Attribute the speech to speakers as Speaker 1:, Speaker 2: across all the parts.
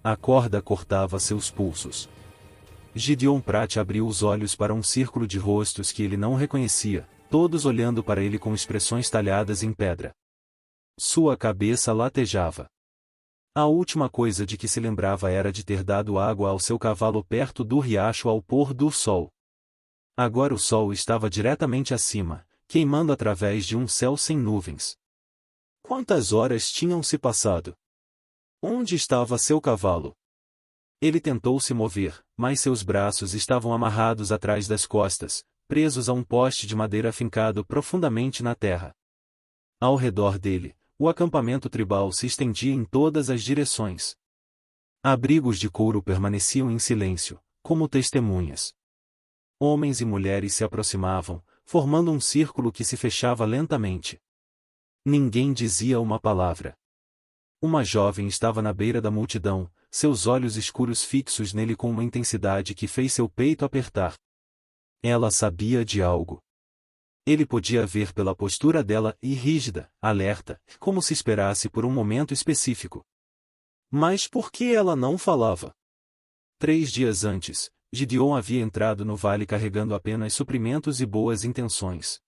Speaker 1: A corda cortava seus pulsos. Gideon Pratt abriu os olhos para um círculo de rostos que ele não reconhecia, todos olhando para ele com expressões talhadas em pedra. Sua cabeça latejava. A última coisa de que se lembrava era de ter dado água ao seu cavalo perto do riacho ao pôr do sol. Agora o sol estava diretamente acima, queimando através de um céu sem nuvens. Quantas horas tinham se passado? Onde estava seu cavalo? Ele tentou se mover, mas seus braços estavam amarrados atrás das costas, presos a um poste de madeira fincado profundamente na terra. Ao redor dele, o acampamento tribal se estendia em todas as direções. Abrigos de couro permaneciam em silêncio, como testemunhas. Homens e mulheres se aproximavam, formando um círculo que se fechava lentamente. Ninguém dizia uma palavra. Uma jovem estava na beira da multidão, seus olhos escuros fixos nele com uma intensidade que fez seu peito apertar. Ela sabia de algo. Ele podia ver pela postura dela e rígida, alerta, como se esperasse por um momento específico. Mas por que ela não falava? 3 dias antes, Gideon havia entrado no vale carregando apenas suprimentos e boas intenções.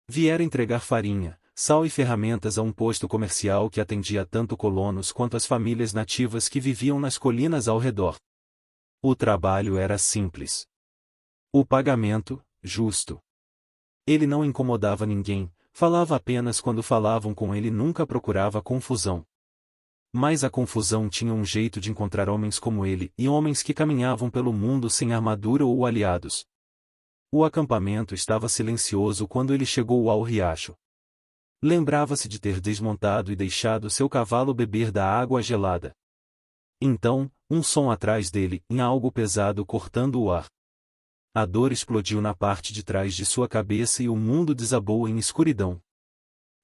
Speaker 1: Viera entregar farinha, sal e ferramentas a um posto comercial que atendia tanto colonos quanto as famílias nativas que viviam nas colinas ao redor. O trabalho era simples. O pagamento, justo. Ele não incomodava ninguém, falava apenas quando falavam com ele, nunca procurava confusão. Mas a confusão tinha um jeito de encontrar homens como ele e homens que caminhavam pelo mundo sem armadura ou aliados. O acampamento estava silencioso quando ele chegou ao riacho. Lembrava-se de ter desmontado e deixado seu cavalo beber da água gelada. Então, um som atrás dele, em algo pesado cortando o ar. A dor explodiu na parte de trás de sua cabeça e o mundo desabou em escuridão.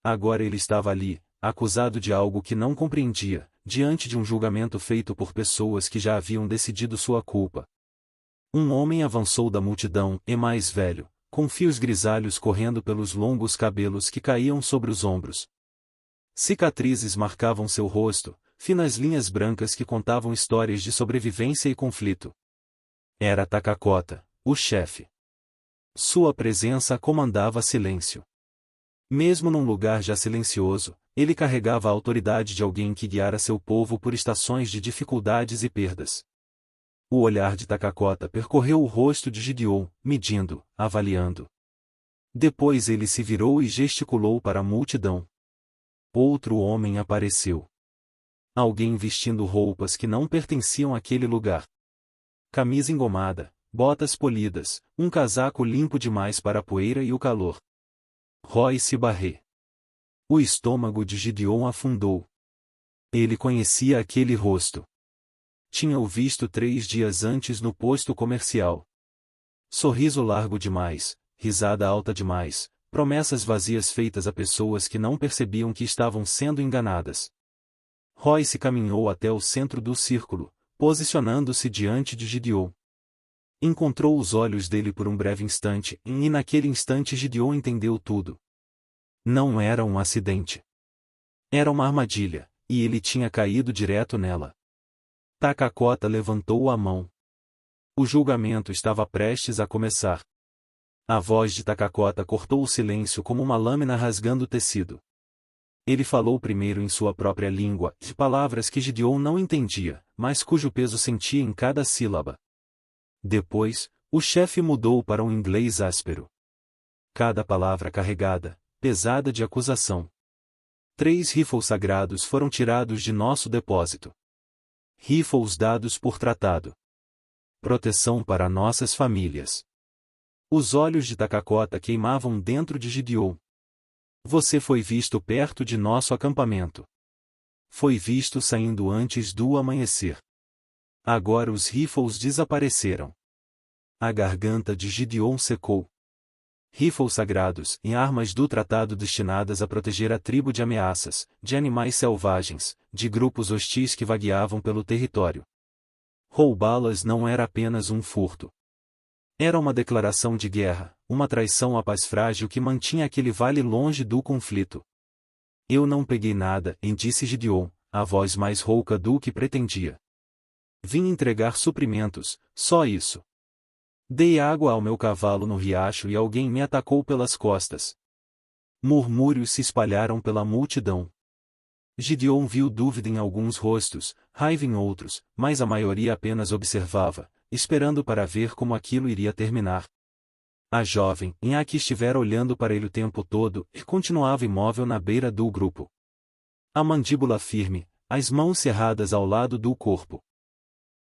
Speaker 1: Agora ele estava ali, acusado de algo que não compreendia, diante de um julgamento feito por pessoas que já haviam decidido sua culpa. Um homem avançou da multidão, e mais velho, com fios grisalhos correndo pelos longos cabelos que caíam sobre os ombros. Cicatrizes marcavam seu rosto, finas linhas brancas que contavam histórias de sobrevivência e conflito. Era Takakota, o chefe. Sua presença comandava silêncio. Mesmo num lugar já silencioso, ele carregava a autoridade de alguém que guiara seu povo por estações de dificuldades e perdas. O olhar de Takakota percorreu o rosto de Gideon, medindo, avaliando. Depois ele se virou e gesticulou para a multidão. Outro homem apareceu. Alguém vestindo roupas que não pertenciam àquele lugar. Camisa engomada, botas polidas, um casaco limpo demais para a poeira e o calor. Royce Barré. O estômago de Gideon afundou. Ele conhecia aquele rosto. Tinha-o visto 3 dias antes no posto comercial. Sorriso largo demais, risada alta demais, promessas vazias feitas a pessoas que não percebiam que estavam sendo enganadas. Royce caminhou até o centro do círculo, posicionando-se diante de Gideon. Encontrou os olhos dele por um breve instante, e naquele instante Gideon entendeu tudo. Não era um acidente. Era uma armadilha, e ele tinha caído direto nela. Takakota levantou a mão. O julgamento estava prestes a começar. A voz de Takakota cortou o silêncio como uma lâmina rasgando o tecido. Ele falou primeiro em sua própria língua, de palavras que Gideon não entendia, mas cujo peso sentia em cada sílaba. Depois, o chefe mudou para um inglês áspero. Cada palavra carregada, pesada de acusação. 3 rifles sagrados foram tirados de nosso depósito. Rifles dados por tratado. Proteção para nossas famílias. Os olhos de Takakota queimavam dentro de Gideon. Você foi visto perto de nosso acampamento. Foi visto saindo antes do amanhecer. Agora os rifles desapareceram. A garganta de Gideon secou. Rifles sagrados e armas do tratado destinadas a proteger a tribo de ameaças, de animais selvagens, de grupos hostis que vagueavam pelo território. Roubá-las não era apenas um furto. Era uma declaração de guerra, uma traição à paz frágil que mantinha aquele vale longe do conflito. Eu não peguei nada, disse Gideon, a voz mais rouca do que pretendia. Vim entregar suprimentos, só isso. Dei água ao meu cavalo no riacho e alguém me atacou pelas costas. Murmúrios se espalharam pela multidão. Gideon viu dúvida em alguns rostos, raiva em outros, mas a maioria apenas observava, esperando para ver como aquilo iria terminar. A jovem, Inaki, estivera olhando para ele o tempo todo e continuava imóvel na beira do grupo. A mandíbula firme, as mãos cerradas ao lado do corpo.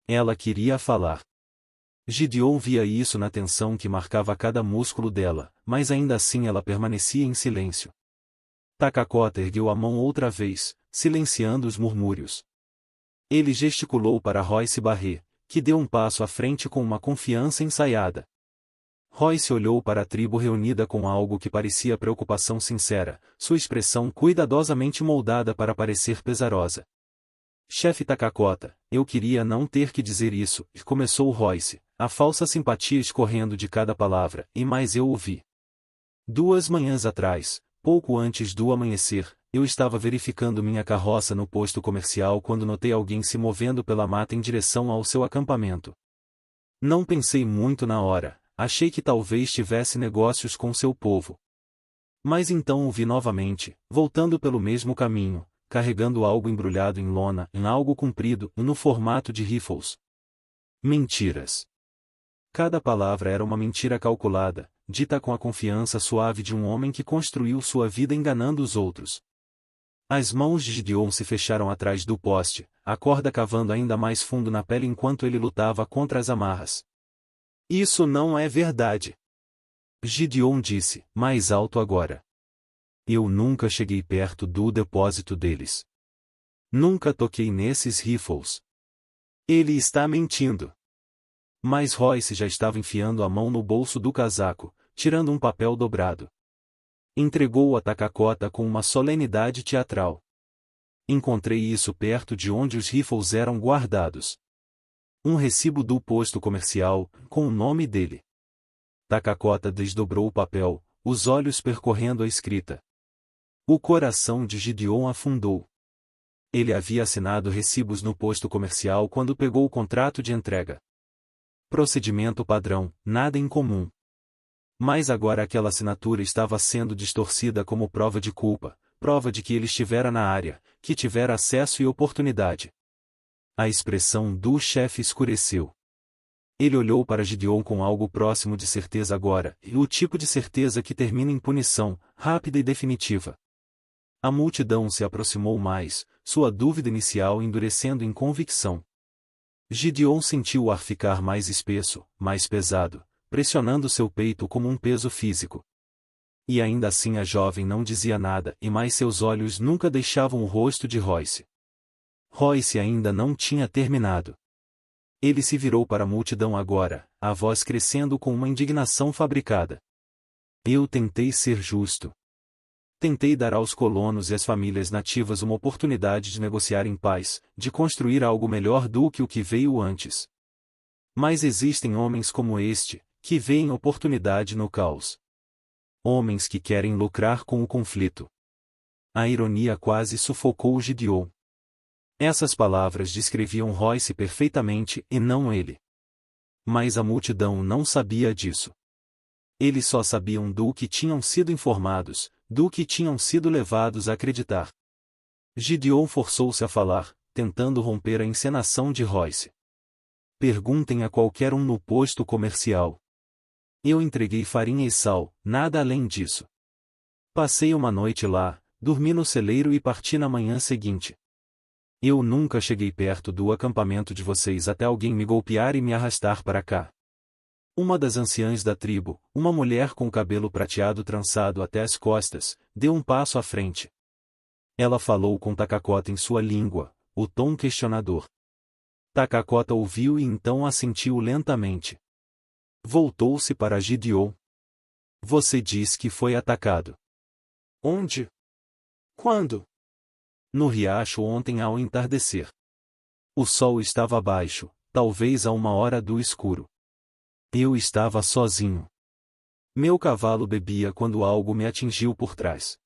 Speaker 1: Ela queria falar. Gideon via isso na tensão que marcava cada músculo dela, mas ainda assim ela permanecia em silêncio. Takakota ergueu a mão outra vez, silenciando os murmúrios. Ele gesticulou para Royce Barré, que deu um passo à frente com uma confiança ensaiada. Royce olhou para a tribo reunida com algo que parecia preocupação sincera, sua expressão cuidadosamente moldada para parecer pesarosa. Chefe Takakota, eu queria não ter que dizer isso, começou Royce, a falsa simpatia escorrendo de cada palavra, mas eu ouvi. 2 manhãs atrás, pouco antes do amanhecer, eu estava verificando minha carroça no posto comercial quando notei alguém se movendo pela mata em direção ao seu acampamento. Não pensei muito na hora, achei que talvez tivesse negócios com seu povo. Mas então o vi novamente, voltando pelo mesmo caminho, carregando algo embrulhado em lona, em algo comprido, no formato de rifles. Mentiras. Cada palavra era uma mentira calculada, dita com a confiança suave de um homem que construiu sua vida enganando os outros. As mãos de Gideon se fecharam atrás do poste, a corda cavando ainda mais fundo na pele enquanto ele lutava contra as amarras. Isso não é verdade. Gideon disse, mais alto agora. Eu nunca cheguei perto do depósito deles. Nunca toquei nesses rifles. Ele está mentindo. Mas Royce já estava enfiando a mão no bolso do casaco, tirando um papel dobrado. Entregou-o a Takakota com uma solenidade teatral. Encontrei isso perto de onde os rifles eram guardados. Um recibo do posto comercial, com o nome dele. Takakota desdobrou o papel, os olhos percorrendo a escrita. O coração de Gideon afundou. Ele havia assinado recibos no posto comercial quando pegou o contrato de entrega. Procedimento padrão, nada incomum. Mas agora aquela assinatura estava sendo distorcida como prova de culpa, prova de que ele estivera na área, que tivera acesso e oportunidade. A expressão do chefe escureceu. Ele olhou para Gideon com algo próximo de certeza agora, e o tipo de certeza que termina em punição, rápida e definitiva. A multidão se aproximou mais, sua dúvida inicial endurecendo em convicção. Gideon sentiu o ar ficar mais espesso, mais pesado, pressionando seu peito como um peso físico. E ainda assim a jovem não dizia nada e mais seus olhos nunca deixavam o rosto de Royce. Royce ainda não tinha terminado. Ele se virou para a multidão agora, a voz crescendo com uma indignação fabricada. Eu tentei ser justo. Tentei dar aos colonos e às famílias nativas uma oportunidade de negociar em paz, de construir algo melhor do que o que veio antes. Mas existem homens como este, que veem oportunidade no caos. Homens que querem lucrar com o conflito. A ironia quase sufocou Gideon. Essas palavras descreviam Royce perfeitamente e não ele. Mas a multidão não sabia disso. Eles só sabiam do que tinham sido informados, do que tinham sido levados a acreditar. Gideon forçou-se a falar, tentando romper a encenação de Royce. Perguntem a qualquer um no posto comercial. Eu entreguei farinha e sal, nada além disso. Passei uma noite lá, dormi no celeiro e parti na manhã seguinte. Eu nunca cheguei perto do acampamento de vocês até alguém me golpear e me arrastar para cá. Uma das anciãs da tribo, uma mulher com o cabelo prateado trançado até as costas, deu um passo à frente. Ela falou com Takakota em sua língua, o tom questionador. Takakota ouviu e então assentiu lentamente. Voltou-se para Gideon. Você diz que foi atacado. Onde? Quando? No riacho ontem ao entardecer. O sol estava baixo, talvez a 1 hora do escuro. Eu estava sozinho. Meu cavalo bebia quando algo me atingiu por trás.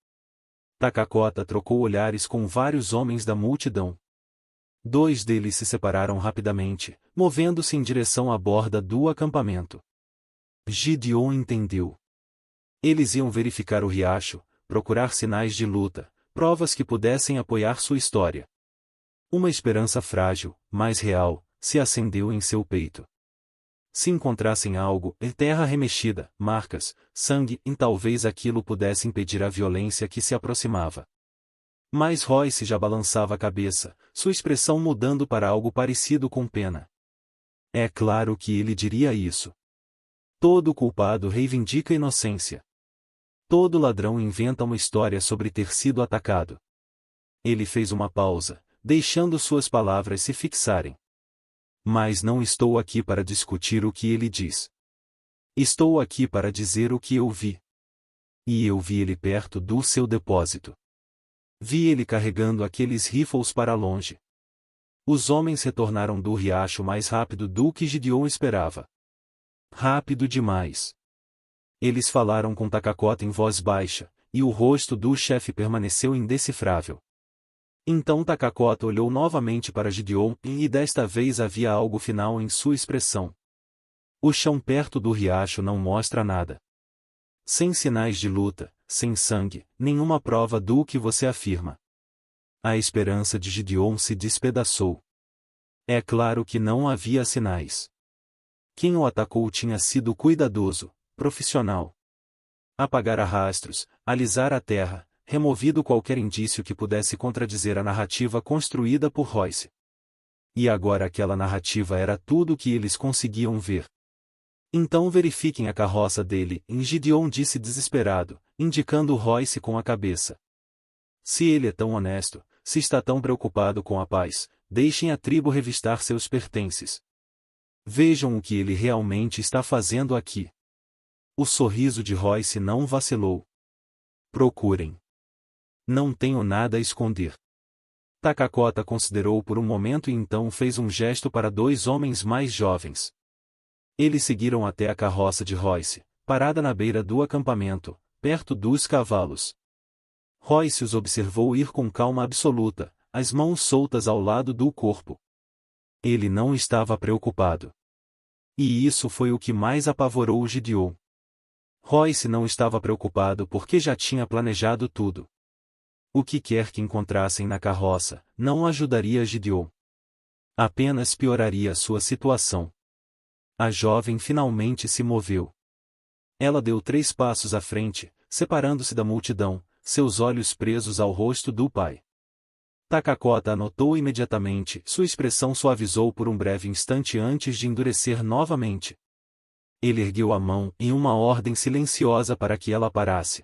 Speaker 1: Takakota trocou olhares com vários homens da multidão. Dois deles se separaram rapidamente, movendo-se em direção à borda do acampamento. Gideon entendeu. Eles iam verificar o riacho, procurar sinais de luta, provas que pudessem apoiar sua história. Uma esperança frágil, mas real, se acendeu em seu peito. Se encontrassem algo, terra remexida, marcas, sangue, e talvez aquilo pudesse impedir a violência que se aproximava. Mas Royce já balançava a cabeça, sua expressão mudando para algo parecido com pena. É claro que ele diria isso. Todo culpado reivindica inocência. Todo ladrão inventa uma história sobre ter sido atacado. Ele fez uma pausa, deixando suas palavras se fixarem. Mas não estou aqui para discutir o que ele diz. Estou aqui para dizer o que eu vi. E eu vi ele perto do seu depósito. Vi ele carregando aqueles rifles para longe. Os homens retornaram do riacho mais rápido do que Gideon esperava. Rápido demais. Eles falaram com Takakota em voz baixa, e o rosto do chefe permaneceu indecifrável. Então Takakota olhou novamente para Gideon e desta vez havia algo final em sua expressão. O chão perto do riacho não mostra nada. Sem sinais de luta, sem sangue, nenhuma prova do que você afirma. A esperança de Gideon se despedaçou. É claro que não havia sinais. Quem o atacou tinha sido cuidadoso, profissional. Apagara rastros, alisar a terra, removido qualquer indício que pudesse contradizer a narrativa construída por Royce. E agora aquela narrativa era tudo o que eles conseguiam ver. Então verifiquem a carroça dele, Gideon disse desesperado, indicando Royce com a cabeça. Se ele é tão honesto, se está tão preocupado com a paz, deixem a tribo revistar seus pertences. Vejam o que ele realmente está fazendo aqui. O sorriso de Royce não vacilou. Procurem. Não tenho nada a esconder. Takakota considerou por um momento e então fez um gesto para dois homens mais jovens. Eles seguiram até a carroça de Royce, parada na beira do acampamento, perto dos cavalos. Royce os observou ir com calma absoluta, as mãos soltas ao lado do corpo. Ele não estava preocupado. E isso foi o que mais apavorou Gideon. Royce não estava preocupado porque já tinha planejado tudo. O que quer que encontrassem na carroça, não ajudaria Gideon. Apenas pioraria sua situação. A jovem finalmente se moveu. Ela deu 3 passos à frente, separando-se da multidão, seus olhos presos ao rosto do pai. Takakota anotou imediatamente, sua expressão suavizou por um breve instante antes de endurecer novamente. Ele ergueu a mão em uma ordem silenciosa para que ela parasse.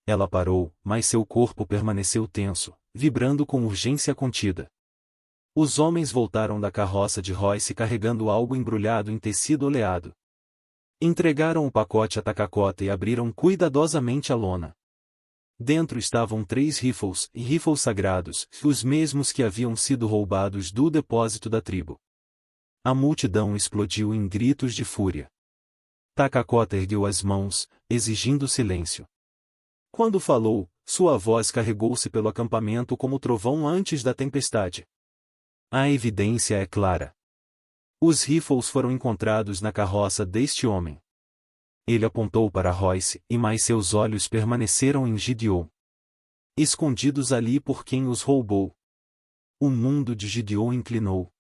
Speaker 1: Ela parou, mas seu corpo permaneceu tenso, vibrando com urgência contida. Os homens voltaram da carroça de Royce carregando algo embrulhado em tecido oleado. Entregaram o pacote a Takakota e abriram cuidadosamente a lona. Dentro estavam 3 rifles sagrados, os mesmos que haviam sido roubados do depósito da tribo. A multidão explodiu em gritos de fúria. Takakota ergueu as mãos, exigindo silêncio. Quando falou, sua voz carregou-se pelo acampamento como trovão antes da tempestade. A evidência é clara. Os rifles foram encontrados na carroça deste homem. Ele apontou para Royce, e mais seus olhos permaneceram em Gideon. Escondidos ali por quem os roubou. O mundo de Gideon inclinou.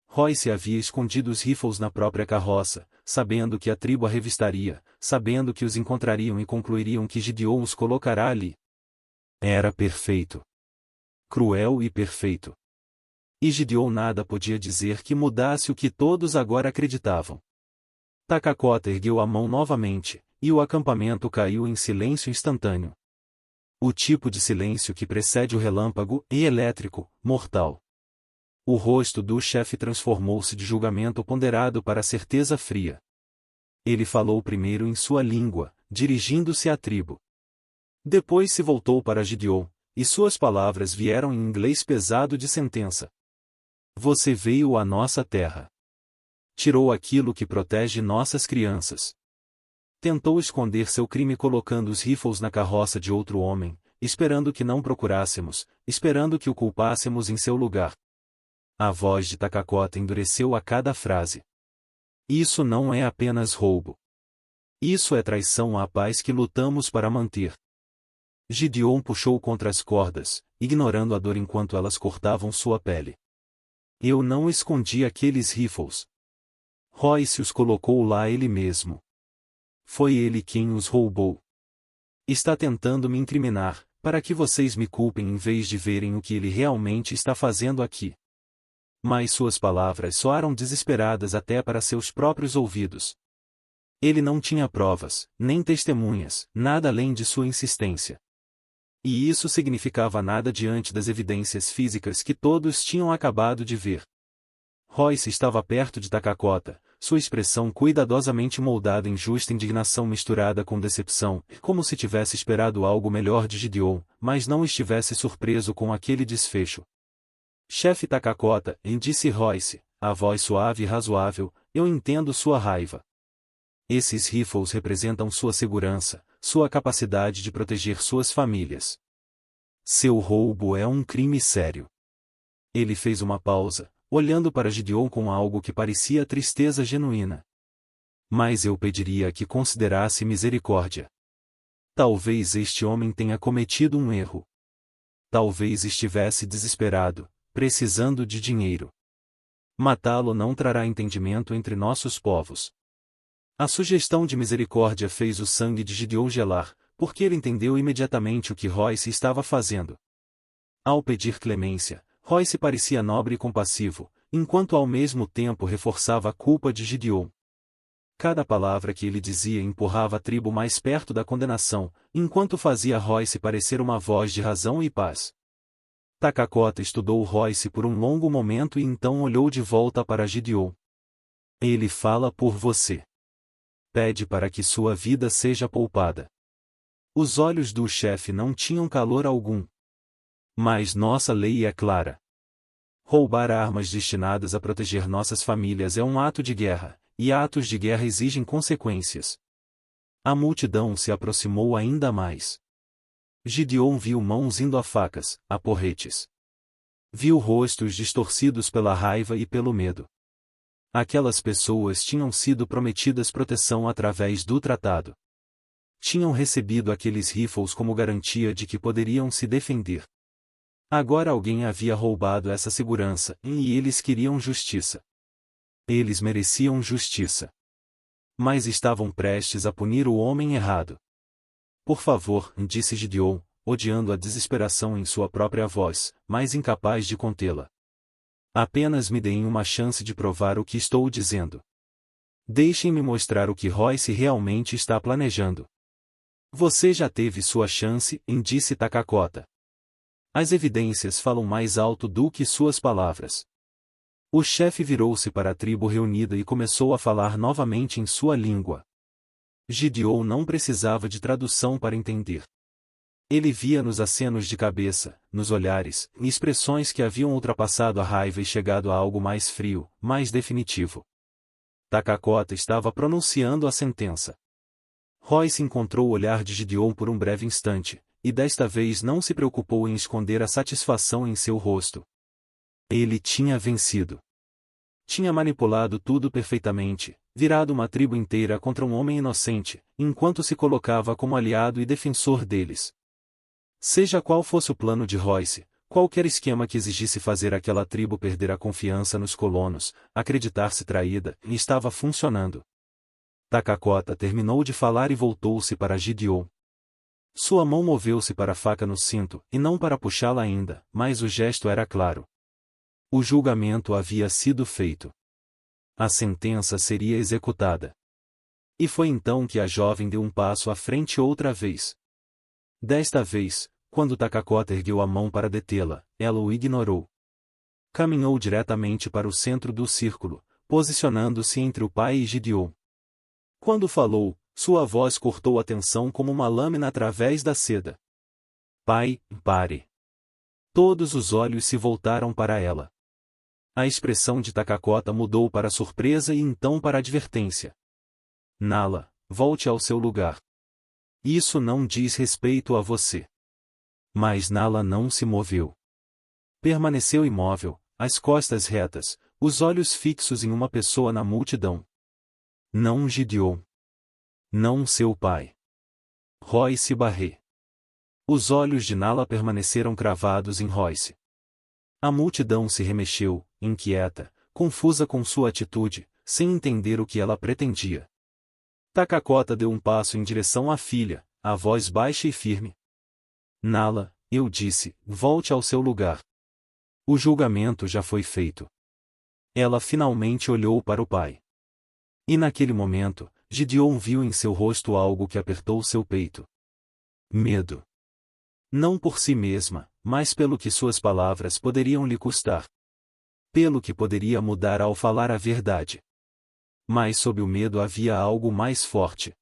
Speaker 1: Royce havia escondido os rifles na própria carroça, sabendo que a tribo a revistaria, sabendo que os encontrariam e concluiriam que Gideon os colocará ali. Era perfeito. Cruel e perfeito. E Gideon nada podia dizer que mudasse o que todos agora acreditavam. Takakota ergueu a mão novamente, e o acampamento caiu em silêncio instantâneo. O tipo de silêncio que precede o relâmpago e elétrico, mortal. O rosto do chefe transformou-se de julgamento ponderado para certeza fria. Ele falou primeiro em sua língua, dirigindo-se à tribo. Depois se voltou para Gideon, e suas palavras vieram em inglês pesado de sentença. Você veio à nossa terra. Tirou aquilo que protege nossas crianças. Tentou esconder seu crime colocando os rifles na carroça de outro homem, esperando que não procurássemos, esperando que o culpássemos em seu lugar. A voz de Takakota endureceu a cada frase. Isso não é apenas roubo. Isso é traição à paz que lutamos para manter. Gideon puxou contra as cordas, ignorando a dor enquanto elas cortavam sua pele. Eu não escondi aqueles rifles. Royce os colocou lá ele mesmo. Foi ele quem os roubou. Está tentando me incriminar, para que vocês me culpem em vez de verem o que ele realmente está fazendo aqui. Mas suas palavras soaram desesperadas até para seus próprios ouvidos. Ele não tinha provas, nem testemunhas, nada além de sua insistência. E isso significava nada diante das evidências físicas que todos tinham acabado de ver. Royce estava perto de Takakota, sua expressão cuidadosamente moldada em justa indignação misturada com decepção, como se tivesse esperado algo melhor de Gideon, mas não estivesse surpreso com aquele desfecho. Chefe Takakota, disse Royce, a voz suave e razoável, eu entendo sua raiva. Esses rifles representam sua segurança, sua capacidade de proteger suas famílias. Seu roubo é um crime sério. Ele fez uma pausa, olhando para Gideon com algo que parecia tristeza genuína. Mas eu pediria que considerasse misericórdia. Talvez este homem tenha cometido um erro. Talvez estivesse desesperado, precisando de dinheiro. Matá-lo não trará entendimento entre nossos povos. A sugestão de misericórdia fez o sangue de Gideon gelar, porque ele entendeu imediatamente o que Royce estava fazendo. Ao pedir clemência, Royce parecia nobre e compassivo, enquanto ao mesmo tempo reforçava a culpa de Gideon. Cada palavra que ele dizia empurrava a tribo mais perto da condenação, enquanto fazia Royce parecer uma voz de razão e paz. Takakota estudou Royce por um longo momento e então olhou de volta para Gideon. Ele fala por você. Pede para que sua vida seja poupada. Os olhos do chefe não tinham calor algum. Mas nossa lei é clara. Roubar armas destinadas a proteger nossas famílias é um ato de guerra, e atos de guerra exigem consequências. A multidão se aproximou ainda mais. Gideon viu mãos indo a facas, a porretes. Viu rostos distorcidos pela raiva e pelo medo. Aquelas pessoas tinham sido prometidas proteção através do tratado. Tinham recebido aqueles rifles como garantia de que poderiam se defender. Agora alguém havia roubado essa segurança, e eles queriam justiça. Eles mereciam justiça. Mas estavam prestes a punir o homem errado. Por favor, disse Gideon, odiando a desesperação em sua própria voz, mas incapaz de contê-la. Apenas me deem uma chance de provar o que estou dizendo. Deixem-me mostrar o que Royce realmente está planejando. Você já teve sua chance, disse Takakota. As evidências falam mais alto do que suas palavras. O chefe virou-se para a tribo reunida e começou a falar novamente em sua língua. Gideon não precisava de tradução para entender. Ele via nos acenos de cabeça, nos olhares, e expressões que haviam ultrapassado a raiva e chegado a algo mais frio, mais definitivo. Takakota estava pronunciando a sentença. Royce encontrou o olhar de Gideon por um breve instante, e desta vez não se preocupou em esconder a satisfação em seu rosto. Ele tinha vencido. Tinha manipulado tudo perfeitamente, virado uma tribo inteira contra um homem inocente, enquanto se colocava como aliado e defensor deles. Seja qual fosse o plano de Royce, qualquer esquema que exigisse fazer aquela tribo perder a confiança nos colonos, acreditar-se traída, estava funcionando. Takakota terminou de falar e voltou-se para Gideon. Sua mão moveu-se para a faca no cinto, e não para puxá-la ainda, mas o gesto era claro. O julgamento havia sido feito. A sentença seria executada. E foi então que a jovem deu um passo à frente outra vez. Desta vez, quando Takakota ergueu a mão para detê-la, ela o ignorou. Caminhou diretamente para o centro do círculo, posicionando-se entre o pai e Gideon. Quando falou, sua voz cortou a tensão como uma lâmina através da seda. Pai, pare. Todos os olhos se voltaram para ela. A expressão de Takakota mudou para surpresa e então para advertência. Nala, volte ao seu lugar. Isso não diz respeito a você. Mas Nala não se moveu. Permaneceu imóvel, as costas retas, os olhos fixos em uma pessoa na multidão. Não Gideon. Não seu pai. Royce Barré. Os olhos de Nala permaneceram cravados em Royce. A multidão se remexeu, inquieta, confusa com sua atitude, sem entender o que ela pretendia. Takakota deu um passo em direção à filha, a voz baixa e firme. Nala, eu disse, volte ao seu lugar. O julgamento já foi feito. Ela finalmente olhou para o pai. E naquele momento, Gideon viu em seu rosto algo que apertou seu peito. Medo. Não por si mesma, mas pelo que suas palavras poderiam lhe custar. Pelo que poderia mudar ao falar a verdade. Mas sob o medo havia algo mais forte.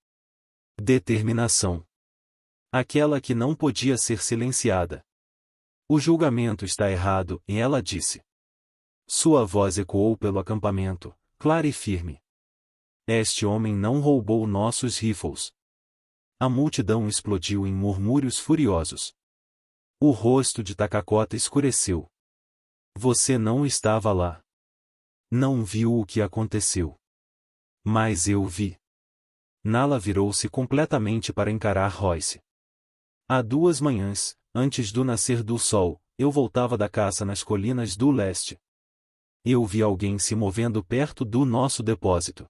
Speaker 1: Determinação. Aquela que não podia ser silenciada. O julgamento está errado, e ela disse. Sua voz ecoou pelo acampamento, clara e firme. Este homem não roubou nossos rifles. A multidão explodiu em murmúrios furiosos. O rosto de Takakota escureceu. Você não estava lá. Não viu o que aconteceu. Mas eu vi. Nala virou-se completamente para encarar Royce. Há 2 manhãs, antes do nascer do sol, eu voltava da caça nas colinas do leste. Eu vi alguém se movendo perto do nosso depósito.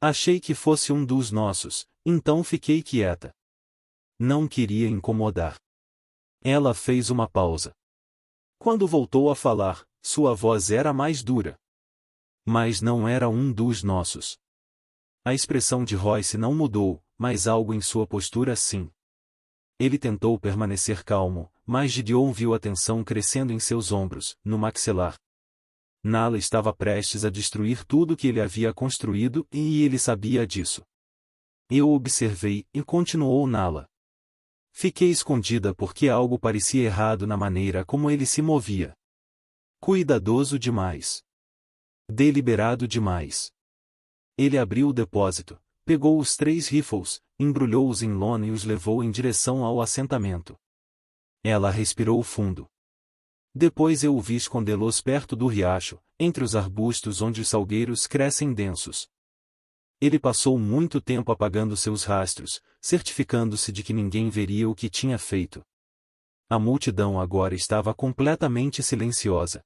Speaker 1: Achei que fosse um dos nossos, então fiquei quieta. Não queria incomodar. Ela fez uma pausa. Quando voltou a falar, sua voz era mais dura. Mas não era um dos nossos. A expressão de Royce não mudou, mas algo em sua postura sim. Ele tentou permanecer calmo, mas Gideon viu a tensão crescendo em seus ombros, no maxilar. Nala estava prestes a destruir tudo que ele havia construído e ele sabia disso. Eu observei, e continuou Nala. Fiquei escondida porque algo parecia errado na maneira como ele se movia. Cuidadoso demais. Deliberado demais. Ele abriu o depósito, pegou os 3 rifles, embrulhou-os em lona e os levou em direção ao assentamento. Ela respirou fundo. Depois eu o vi escondê-los perto do riacho, entre os arbustos onde os salgueiros crescem densos. Ele passou muito tempo apagando seus rastros, certificando-se de que ninguém veria o que tinha feito. A multidão agora estava completamente silenciosa.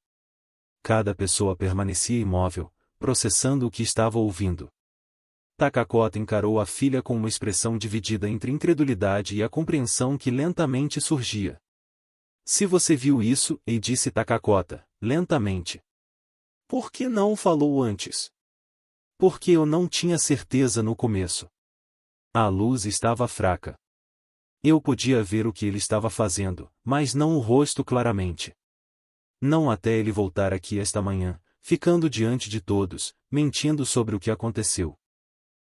Speaker 1: Cada pessoa permanecia imóvel, processando o que estava ouvindo. Takakota encarou a filha com uma expressão dividida entre incredulidade e a compreensão que lentamente surgia. Se você viu isso, e disse Takakota, lentamente. Por que não falou antes? Porque eu não tinha certeza no começo. A luz estava fraca. Eu podia ver o que ele estava fazendo, mas não o rosto claramente. Não até ele voltar aqui esta manhã, ficando diante de todos, mentindo sobre o que aconteceu.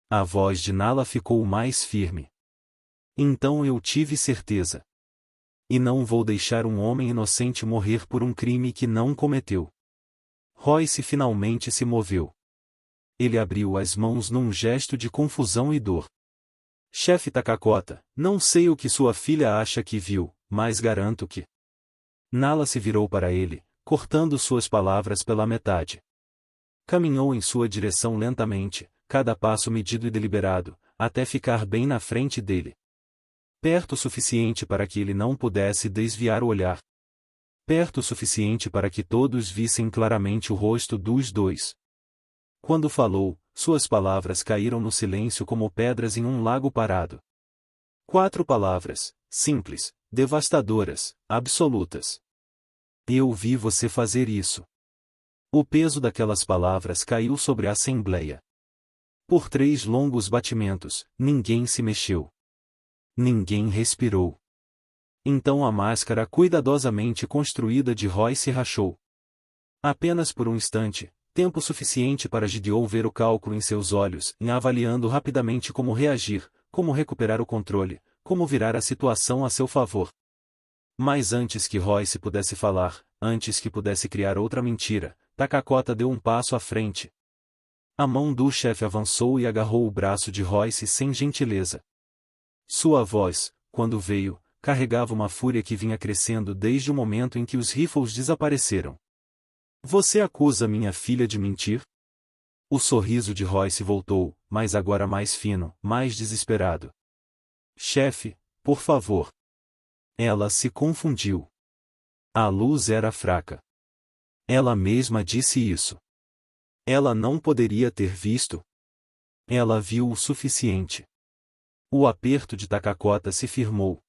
Speaker 1: A voz de Nala ficou mais firme. Então eu tive certeza. E não vou deixar um homem inocente morrer por um crime que não cometeu. Royce finalmente se moveu. Ele abriu as mãos num gesto de confusão e dor. Chefe Takakota, não sei o que sua filha acha que viu, mas garanto que... Nala se virou para ele, cortando suas palavras pela metade. Caminhou em sua direção lentamente, cada passo medido e deliberado, até ficar bem na frente dele. Perto o suficiente para que ele não pudesse desviar o olhar. Perto o suficiente para que todos vissem claramente o rosto dos dois. Quando falou, suas palavras caíram no silêncio como pedras em um lago parado. 4 palavras, simples, devastadoras, absolutas. Eu vi você fazer isso. O peso daquelas palavras caiu sobre a assembleia. Por 3 longos batimentos, ninguém se mexeu. Ninguém respirou. Então a máscara cuidadosamente construída de Royce rachou. Apenas por um instante, tempo suficiente para Gideon ver o cálculo em seus olhos, avaliando rapidamente como reagir, como recuperar o controle, como virar a situação a seu favor. Mas antes que Royce pudesse falar, antes que pudesse criar outra mentira, Takakota deu um passo à frente. A mão do chefe avançou e agarrou o braço de Royce sem gentileza. Sua voz, quando veio, carregava uma fúria que vinha crescendo desde o momento em que os rifles desapareceram. Você acusa minha filha de mentir? O sorriso de Royce voltou, mas agora mais fino, mais desesperado. Chefe, por favor. Ela se confundiu. A luz era fraca. Ela mesma disse isso. Ela não poderia ter visto. Ela viu o suficiente. O aperto de Takakota se firmou.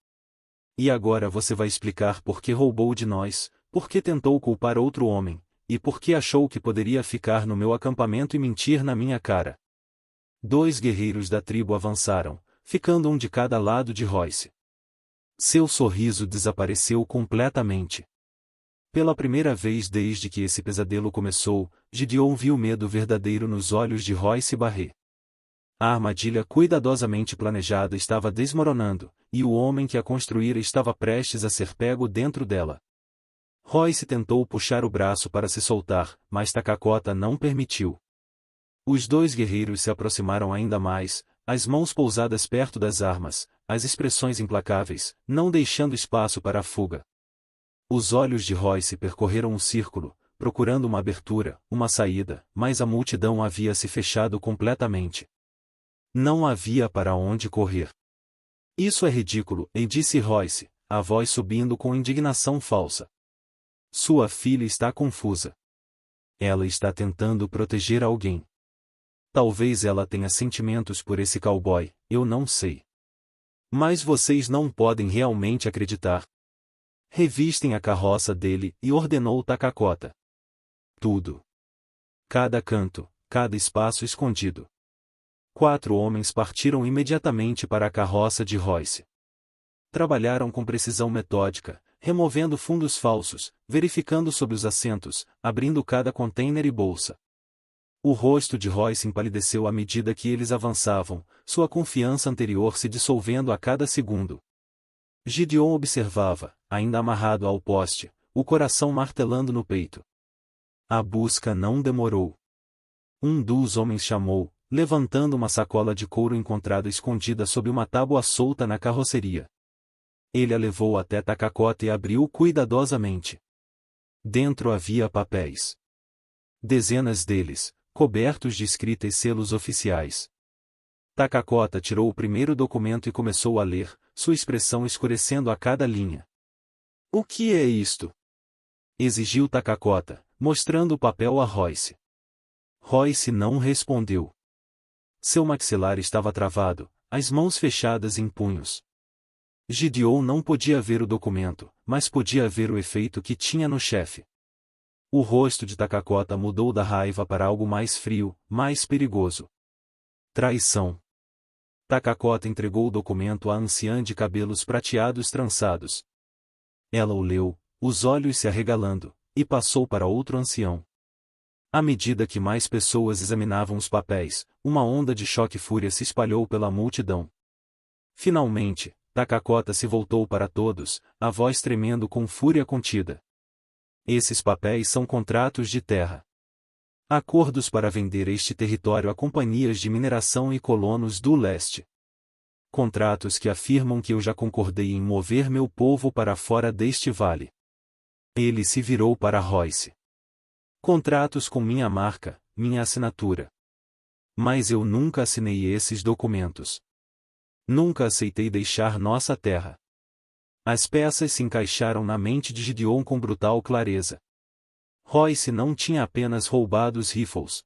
Speaker 1: E agora você vai explicar por que roubou de nós, por que tentou culpar outro homem, e por que achou que poderia ficar no meu acampamento e mentir na minha cara. 2 guerreiros da tribo avançaram, ficando um de cada lado de Royce. Seu sorriso desapareceu completamente. Pela primeira vez desde que esse pesadelo começou, Gideon viu medo verdadeiro nos olhos de Royce Barret. A armadilha cuidadosamente planejada estava desmoronando, e o homem que a construíra estava prestes a ser pego dentro dela. Royce tentou puxar o braço para se soltar, mas Takakota não permitiu. Os 2 guerreiros se aproximaram ainda mais, as mãos pousadas perto das armas, as expressões implacáveis, não deixando espaço para a fuga. Os olhos de Royce percorreram um círculo, procurando uma abertura, uma saída, mas a multidão havia se fechado completamente. Não havia para onde correr. Isso é ridículo, disse Royce, a voz subindo com indignação falsa. Sua filha está confusa. Ela está tentando proteger alguém. Talvez ela tenha sentimentos por esse cowboy, eu não sei. Mas vocês não podem realmente acreditar. Revistem a carroça dele, e ordenou Takakota. Tudo. Cada canto, cada espaço escondido. 4 homens partiram imediatamente para a carroça de Royce. Trabalharam com precisão metódica, removendo fundos falsos, verificando sob os assentos, abrindo cada container e bolsa. O rosto de Royce empalideceu à medida que eles avançavam, sua confiança anterior se dissolvendo a cada segundo. Gideon observava, ainda amarrado ao poste, o coração martelando no peito. A busca não demorou. Um dos homens chamou, levantando uma sacola de couro encontrada escondida sob uma tábua solta na carroceria. Ele a levou até Takakota e abriu cuidadosamente. Dentro havia papéis. Dezenas deles, cobertos de escrita e selos oficiais. Takakota tirou o primeiro documento e começou a ler, sua expressão escurecendo a cada linha. O que é isto? Exigiu Takakota, mostrando o papel a Royce. Royce não respondeu. Seu maxilar estava travado, as mãos fechadas em punhos. Gideon não podia ver o documento, mas podia ver o efeito que tinha no chefe. O rosto de Takakota mudou da raiva para algo mais frio, mais perigoso. Traição. Takakota entregou o documento à anciã de cabelos prateados trançados. Ela o leu, os olhos se arregalando, e passou para outro ancião. À medida que mais pessoas examinavam os papéis, uma onda de choque e fúria se espalhou pela multidão. Finalmente, Takakota se voltou para todos, a voz tremendo com fúria contida. Esses papéis são contratos de terra. Acordos para vender este território a companhias de mineração e colonos do leste. Contratos que afirmam que eu já concordei em mover meu povo para fora deste vale. Ele se virou para Royce. Contratos com minha marca, minha assinatura. Mas eu nunca assinei esses documentos. Nunca aceitei deixar nossa terra. As peças se encaixaram na mente de Gideon com brutal clareza. Royce não tinha apenas roubado os rifles.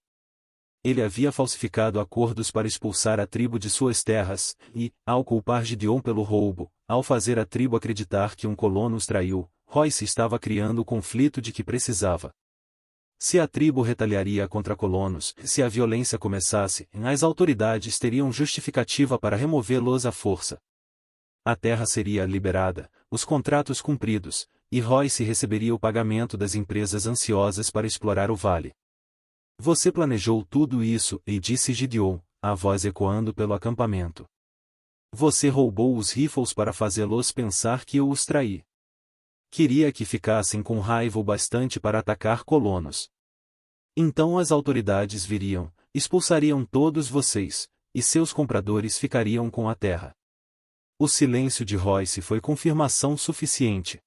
Speaker 1: Ele havia falsificado acordos para expulsar a tribo de suas terras, e, ao culpar Gideon pelo roubo, ao fazer a tribo acreditar que um colono os traiu, Royce estava criando o conflito de que precisava. Se a tribo retaliaria contra colonos, se a violência começasse, as autoridades teriam justificativa para removê-los à força. A terra seria liberada, os contratos cumpridos, e Royce receberia o pagamento das empresas ansiosas para explorar o vale. Você planejou tudo isso, disse Gideon, a voz ecoando pelo acampamento. Você roubou os rifles para fazê-los pensar que eu os traí. Queria que ficassem com raiva o bastante para atacar colonos. Então as autoridades viriam, expulsariam todos vocês, e seus compradores ficariam com a terra. O silêncio de Royce foi confirmação suficiente.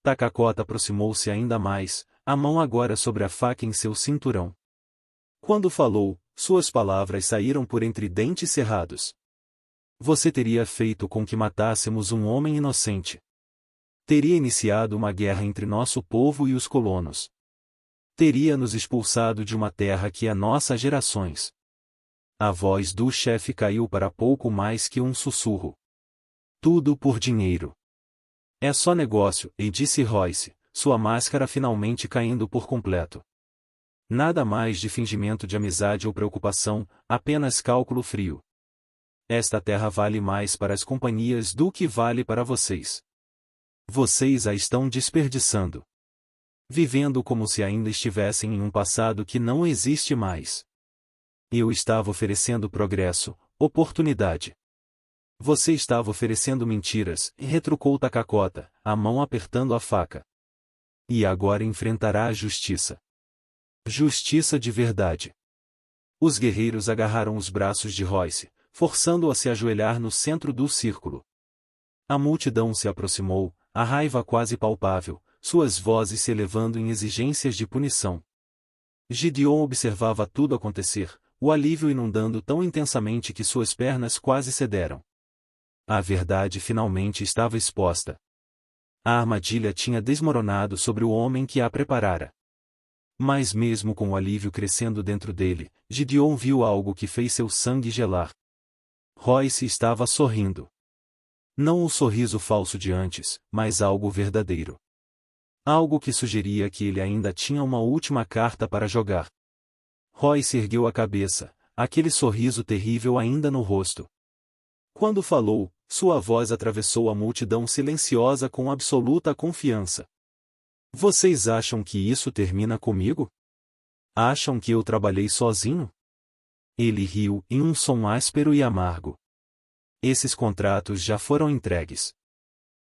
Speaker 1: Takakota aproximou-se ainda mais, a mão agora sobre a faca em seu cinturão. Quando falou, suas palavras saíram por entre dentes cerrados. Você teria feito com que matássemos um homem inocente. Teria iniciado uma guerra entre nosso povo e os colonos. Teria nos expulsado de uma terra que é nossa há gerações. A voz do chefe caiu para pouco mais que um sussurro. Tudo por dinheiro. É só negócio, e disse Royce, sua máscara finalmente caindo por completo. Nada mais de fingimento de amizade ou preocupação, apenas cálculo frio. Esta terra vale mais para as companhias do que vale para vocês. Vocês a estão desperdiçando. Vivendo como se ainda estivessem em um passado que não existe mais. Eu estava oferecendo progresso, oportunidade. Você estava oferecendo mentiras, retrucou Takakota, a mão apertando a faca. E agora enfrentará a justiça. Justiça de verdade. Os guerreiros agarraram os braços de Royce, forçando-o a se ajoelhar no centro do círculo. A multidão se aproximou, a raiva quase palpável, suas vozes se elevando em exigências de punição. Gideon observava tudo acontecer, o alívio inundando tão intensamente que suas pernas quase cederam. A verdade finalmente estava exposta. A armadilha tinha desmoronado sobre o homem que a preparara. Mas mesmo com o alívio crescendo dentro dele, Gideon viu algo que fez seu sangue gelar. Royce estava sorrindo. Não o sorriso falso de antes, mas algo verdadeiro. Algo que sugeria que ele ainda tinha uma última carta para jogar. Royce ergueu a cabeça, aquele sorriso terrível ainda no rosto. Quando falou, sua voz atravessou a multidão silenciosa com absoluta confiança. Vocês acham que isso termina comigo? Acham que eu trabalhei sozinho? Ele riu em um som áspero e amargo. Esses contratos já foram entregues.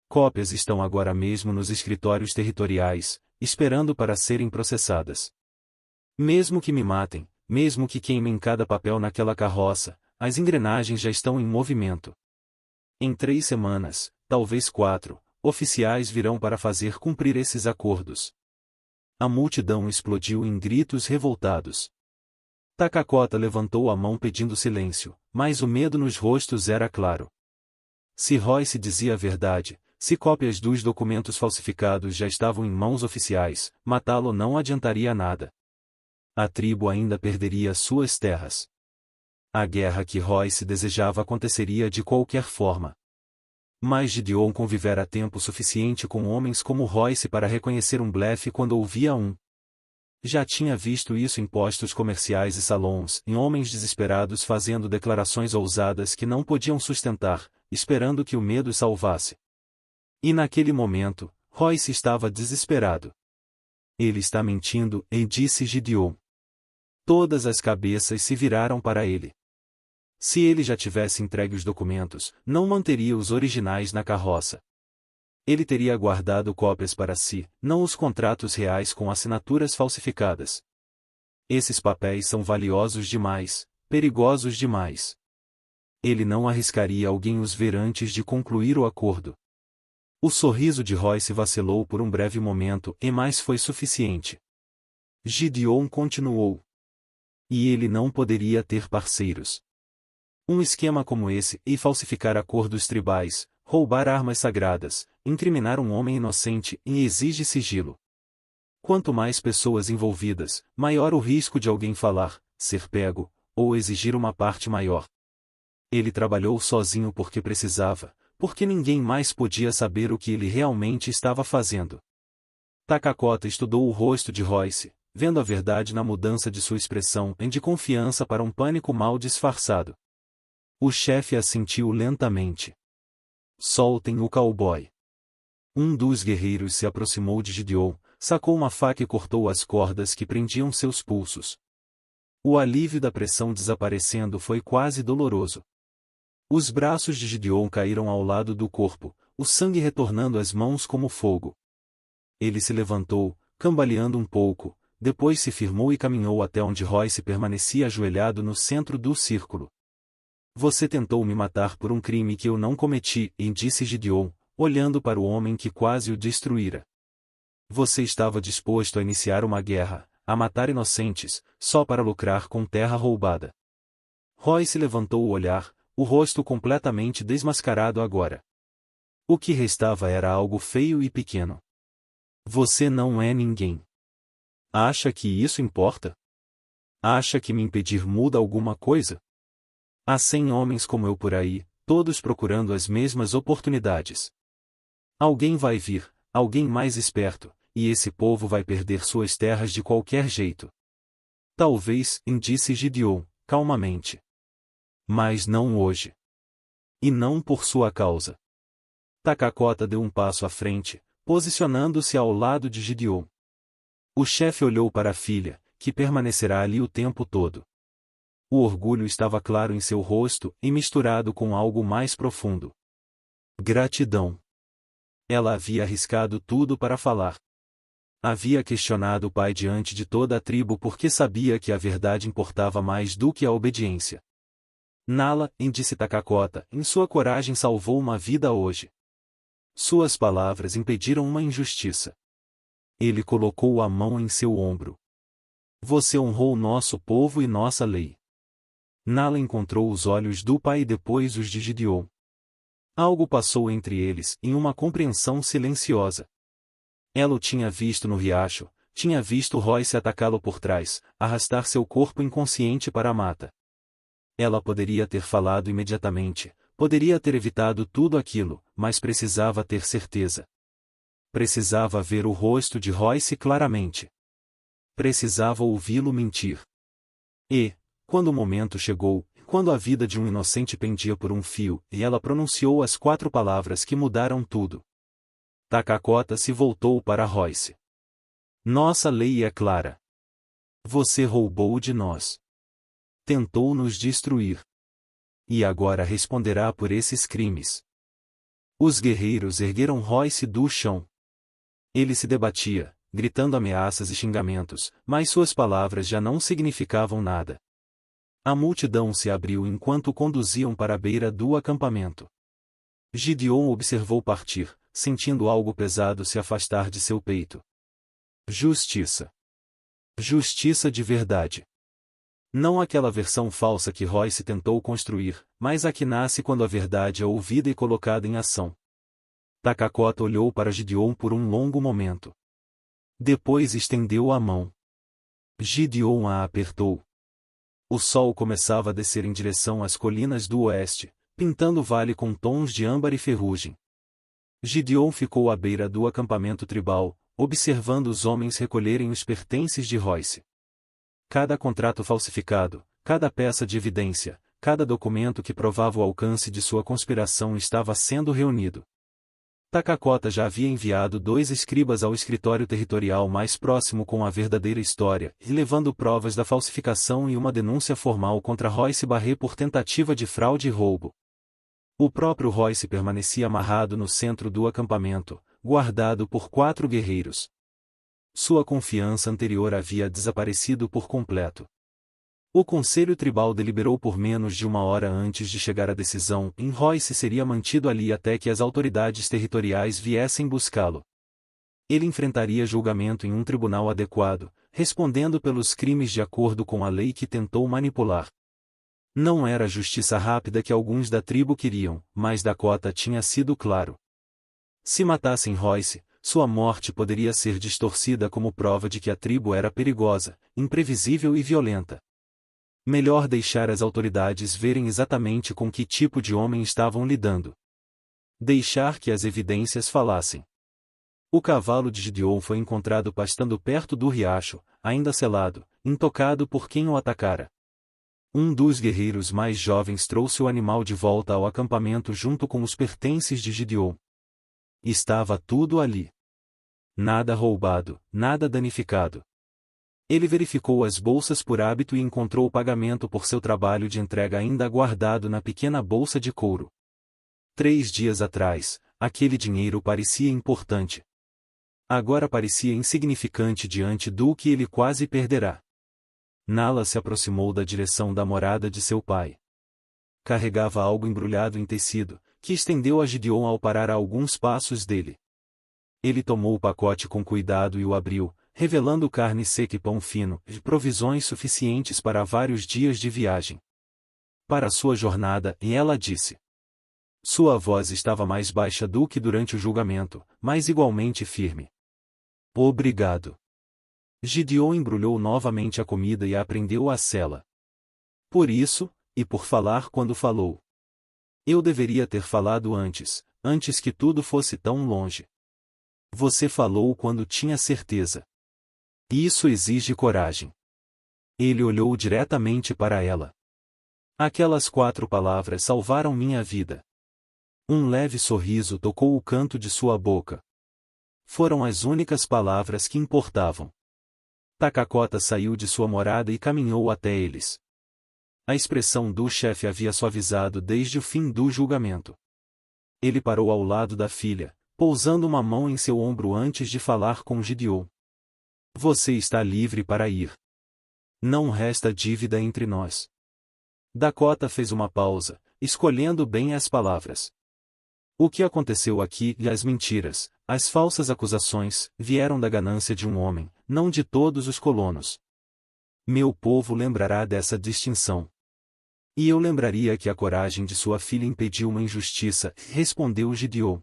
Speaker 1: Cópias estão agora mesmo nos escritórios territoriais, esperando para serem processadas. Mesmo que me matem, mesmo que queimem cada papel naquela carroça, as engrenagens já estão em movimento. Em 3 semanas, talvez 4, oficiais virão para fazer cumprir esses acordos. A multidão explodiu em gritos revoltados. Takakota levantou a mão pedindo silêncio, mas o medo nos rostos era claro. Se Royce dizia a verdade, se cópias dos documentos falsificados já estavam em mãos oficiais, matá-lo não adiantaria nada. A tribo ainda perderia suas terras. A guerra que Royce desejava aconteceria de qualquer forma. Mas Gideon convivera tempo suficiente com homens como Royce para reconhecer um blefe quando ouvia um. Já tinha visto isso em postos comerciais e salões, em homens desesperados fazendo declarações ousadas que não podiam sustentar, esperando que o medo salvasse. E naquele momento, Royce estava desesperado. Ele está mentindo, e disse Gideon. Todas as cabeças se viraram para ele. Se ele já tivesse entregue os documentos, não manteria os originais na carroça. Ele teria guardado cópias para si, não os contratos reais com assinaturas falsificadas. Esses papéis são valiosos demais, perigosos demais. Ele não arriscaria alguém os ver antes de concluir o acordo. O sorriso de Royce vacilou por um breve momento, mas foi suficiente. Gideon continuou. E ele não poderia ter parceiros. Um esquema como esse, e falsificar acordos tribais, roubar armas sagradas, incriminar um homem inocente, e exige sigilo. Quanto mais pessoas envolvidas, maior o risco de alguém falar, ser pego, ou exigir uma parte maior. Ele trabalhou sozinho porque precisava, porque ninguém mais podia saber o que ele realmente estava fazendo. Takakota estudou o rosto de Royce, vendo a verdade na mudança de sua expressão de confiança para um pânico mal disfarçado. O chefe assentiu lentamente. Soltem o cowboy. Um dos guerreiros se aproximou de Gideon, sacou uma faca e cortou as cordas que prendiam seus pulsos. O alívio da pressão desaparecendo foi quase doloroso. Os braços de Gideon caíram ao lado do corpo, o sangue retornando às mãos como fogo. Ele se levantou, cambaleando um pouco, depois se firmou e caminhou até onde Royce permanecia ajoelhado no centro do círculo. Você tentou me matar por um crime que eu não cometi, disse Gideon, olhando para o homem que quase o destruíra. Você estava disposto a iniciar uma guerra, a matar inocentes, só para lucrar com terra roubada. Royce levantou o olhar, o rosto completamente desmascarado agora. O que restava era algo feio e pequeno. Você não é ninguém. Acha que isso importa? Acha que me impedir muda alguma coisa? Há 100 homens como eu por aí, todos procurando as mesmas oportunidades. Alguém vai vir, alguém mais esperto, e esse povo vai perder suas terras de qualquer jeito. Talvez, disse Gideon, calmamente. Mas não hoje. E não por sua causa. Takakota deu um passo à frente, posicionando-se ao lado de Gideon. O chefe olhou para a filha, que permanecerá ali o tempo todo. O orgulho estava claro em seu rosto e misturado com algo mais profundo. Gratidão. Ela havia arriscado tudo para falar. Havia questionado o pai diante de toda a tribo porque sabia que a verdade importava mais do que a obediência. Nala, disse Takakota, em sua coragem salvou uma vida hoje. Suas palavras impediram uma injustiça. Ele colocou a mão em seu ombro. Você honrou nosso povo e nossa lei. Nala encontrou os olhos do pai e depois os de Gideon. Algo passou entre eles, em uma compreensão silenciosa. Ela o tinha visto no riacho, tinha visto Royce atacá-lo por trás, arrastar seu corpo inconsciente para a mata. Ela poderia ter falado imediatamente, poderia ter evitado tudo aquilo, mas precisava ter certeza. Precisava ver o rosto de Royce claramente. Precisava ouvi-lo mentir. E, quando o momento chegou, quando a vida de um inocente pendia por um fio, e ela pronunciou as 4 palavras que mudaram tudo. Takakota se voltou para Royce. Nossa lei é clara. Você roubou de nós. Tentou nos destruir. E agora responderá por esses crimes. Os guerreiros ergueram Royce do chão. Ele se debatia, gritando ameaças e xingamentos, mas suas palavras já não significavam nada. A multidão se abriu enquanto o conduziam para a beira do acampamento. Gideon observou partir, sentindo algo pesado se afastar de seu peito. Justiça. Justiça de verdade. Não aquela versão falsa que Royce tentou construir, mas a que nasce quando a verdade é ouvida e colocada em ação. Takakota olhou para Gideon por um longo momento. Depois estendeu a mão. Gideon a apertou. O sol começava a descer em direção às colinas do oeste, pintando o vale com tons de âmbar e ferrugem. Gideon ficou à beira do acampamento tribal, observando os homens recolherem os pertences de Royce. Cada contrato falsificado, cada peça de evidência, cada documento que provava o alcance de sua conspiração estava sendo reunido. Takakota já havia enviado 2 escribas ao escritório territorial mais próximo com a verdadeira história, e levando provas da falsificação e uma denúncia formal contra Royce Barré por tentativa de fraude e roubo. O próprio Royce permanecia amarrado no centro do acampamento, guardado por 4 guerreiros. Sua confiança anterior havia desaparecido por completo. O Conselho Tribal deliberou por menos de 1 hora antes de chegar à decisão, e Royce seria mantido ali até que as autoridades territoriais viessem buscá-lo. Ele enfrentaria julgamento em um tribunal adequado, respondendo pelos crimes de acordo com a lei que tentou manipular. Não era a justiça rápida que alguns da tribo queriam, mas Dakota tinha sido claro. Se matassem Royce, sua morte poderia ser distorcida como prova de que a tribo era perigosa, imprevisível e violenta. Melhor deixar as autoridades verem exatamente com que tipo de homem estavam lidando. Deixar que as evidências falassem. O cavalo de Gideon foi encontrado pastando perto do riacho, ainda selado, intocado por quem o atacara. Um dos guerreiros mais jovens trouxe o animal de volta ao acampamento junto com os pertences de Gideon. Estava tudo ali. Nada roubado, nada danificado. Ele verificou as bolsas por hábito e encontrou o pagamento por seu trabalho de entrega ainda guardado na pequena bolsa de couro. 3 dias atrás, aquele dinheiro parecia importante. Agora parecia insignificante diante do que ele quase perderá. Nala se aproximou da direção da morada de seu pai. Carregava algo embrulhado em tecido, que estendeu a Gideon ao parar a alguns passos dele. Ele tomou o pacote com cuidado e o abriu, revelando carne seca e pão fino, e provisões suficientes para vários dias de viagem. Para sua jornada, e ela disse. Sua voz estava mais baixa do que durante o julgamento, mas igualmente firme. Obrigado. Gideon embrulhou novamente a comida e a prendeu à cela. Por isso, e por falar quando falou. Eu deveria ter falado antes que tudo fosse tão longe. Você falou quando tinha certeza. Isso exige coragem. Ele olhou diretamente para ela. Aquelas 4 palavras salvaram minha vida. Um leve sorriso tocou o canto de sua boca. Foram as únicas palavras que importavam. Takakota saiu de sua morada e caminhou até eles. A expressão do chefe havia suavizado desde o fim do julgamento. Ele parou ao lado da filha, pousando uma mão em seu ombro antes de falar com Gideon. Você está livre para ir. Não resta dívida entre nós. Dakota fez uma pausa, escolhendo bem as palavras. O que aconteceu aqui e as mentiras, as falsas acusações, vieram da ganância de um homem, não de todos os colonos. Meu povo lembrará dessa distinção. E eu lembraria que a coragem de sua filha impediu uma injustiça, respondeu Gideon.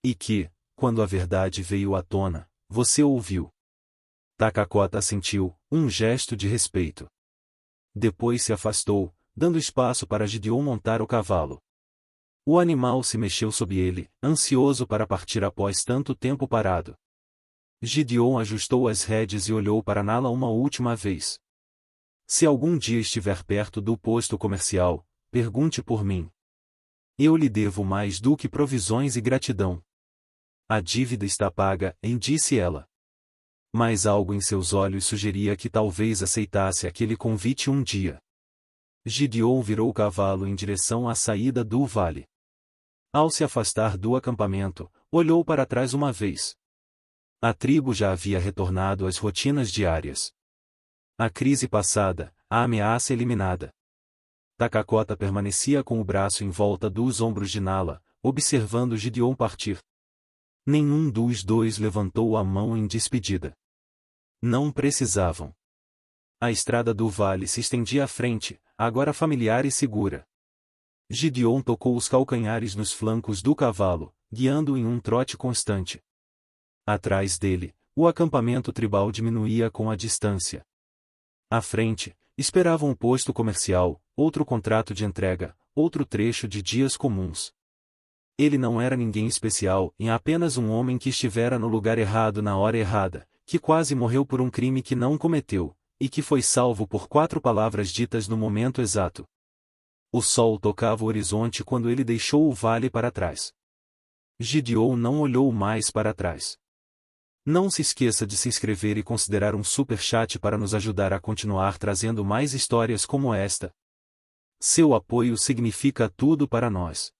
Speaker 1: E que, quando a verdade veio à tona, você ouviu. Takakota assentiu, um gesto de respeito. Depois se afastou, dando espaço para Gideon montar o cavalo. O animal se mexeu sob ele, ansioso para partir após tanto tempo parado. Gideon ajustou as rédeas e olhou para Nala uma última vez. Se algum dia estiver perto do posto comercial, pergunte por mim. Eu lhe devo mais do que provisões e gratidão. A dívida está paga, disse ela. Mas algo em seus olhos sugeria que talvez aceitasse aquele convite um dia. Gideon virou o cavalo em direção à saída do vale. Ao se afastar do acampamento, olhou para trás uma vez. A tribo já havia retornado às rotinas diárias. A crise passada, a ameaça eliminada. Takakota permanecia com o braço em volta dos ombros de Nala, observando Gideon partir. Nenhum dos dois levantou a mão em despedida. Não precisavam. A estrada do vale se estendia à frente, agora familiar e segura. Gideon tocou os calcanhares nos flancos do cavalo, guiando-o em um trote constante. Atrás dele, o acampamento tribal diminuía com a distância. À frente, esperavam um posto comercial, outro contrato de entrega, outro trecho de dias comuns. Ele não era ninguém especial, e apenas um homem que estivera no lugar errado na hora errada, que quase morreu por um crime que não cometeu, e que foi salvo por 4 palavras ditas no momento exato. O sol tocava o horizonte quando ele deixou o vale para trás. Gideon não olhou mais para trás. Não se esqueça de se inscrever e considerar um super chat para nos ajudar a continuar trazendo mais histórias como esta. Seu apoio significa tudo para nós.